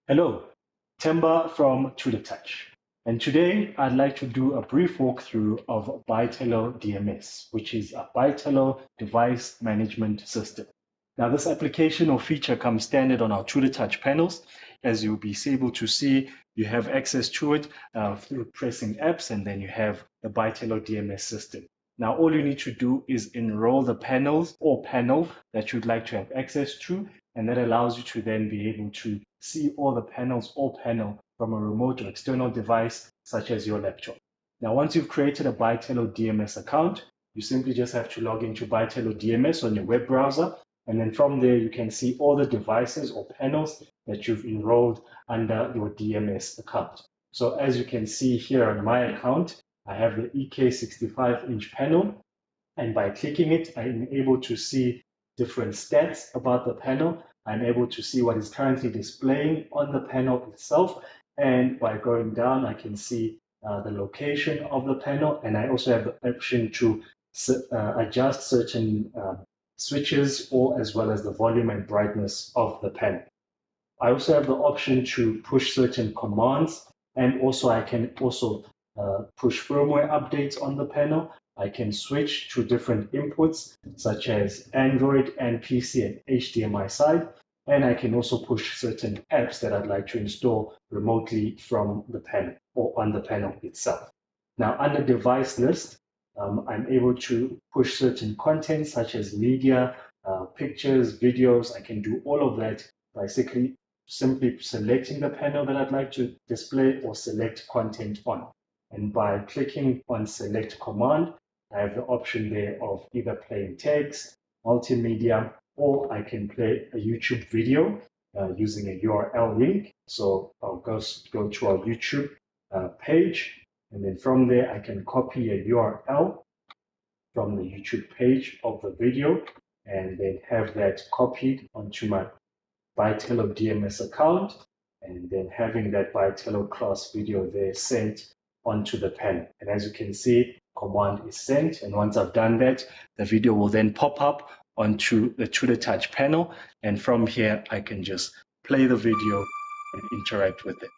Hello, Temba from tutortouch, and today I'd like to do a brief walkthrough of Bytello DMS, which is a Bytello Device Management System. Now, this application or feature comes standard on our tutortouch panels. As you'll be able to see, you have access to it through pressing apps, and then you have the Bytello DMS system. Now, all you need to do is enroll the panels or panel that you'd like to have access to, and that allows you to then be able to see all the panels or panel from a remote or external device such as your laptop. Now, once you've created a Bytello DMS account, you simply just have to log into Bytello DMS on your web browser, and then from there you can see all the devices or panels that you've enrolled under your DMS account. So as you can see here on my account, I have the EK65-inch panel, and by clicking it, I'm able to see different stats about the panel. I'm able to see what is currently displaying on the panel itself. And by going down, I can see the location of the panel. And I also have the option to adjust certain switches or as well as the volume and brightness of the panel. I also have the option to push certain commands, and also I can also push firmware updates on the panel. I can switch to different inputs such as Android and PC and HDMI side, and I can also push certain apps that I'd like to install remotely from the panel or on the panel itself. Now, under device list, I'm able to push certain content such as media, pictures, videos. I can do all of that by simply selecting the panel that I'd like to display or select content on. And by clicking on select command, I have the option there of either playing text, multimedia, or I can play a YouTube video using a URL link. So I'll go to our YouTube page, and then from there I can copy a URL from the YouTube page of the video and then have that copied onto my Bytello DMS account, and then having that Bytello class video there sent onto the panel. And as you can see, command is sent, and once I've done that, the video will then pop up onto the tutortouch panel, and from here I can just play the video and interact with it.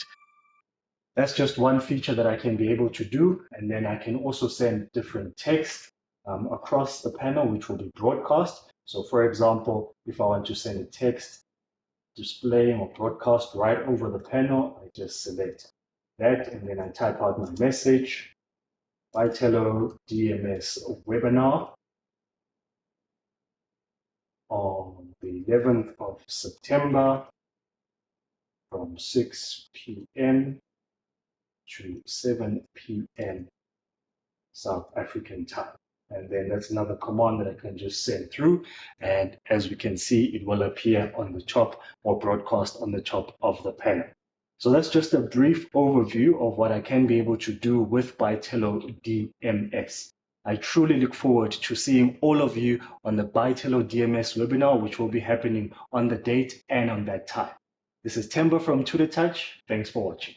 That's just one feature that I can be able to do, and then I can also send different text across the panel, which will be broadcast. So for example, if I want to send a text displaying or broadcast right over the panel, I just select that and then I type out my message, Bytello DMS webinar on the 11th of September from 6 p.m. to 7 p.m. South African time. And then that's another command that I can just send through. And as we can see, it will appear on the top or broadcast on the top of the panel. So that's just a brief overview of what I can be able to do with Bytello DMS. I truly look forward to seeing all of you on the Bytello DMS webinar, which will be happening on the date and on that time. This is Temba from tutortouch. Thanks for watching.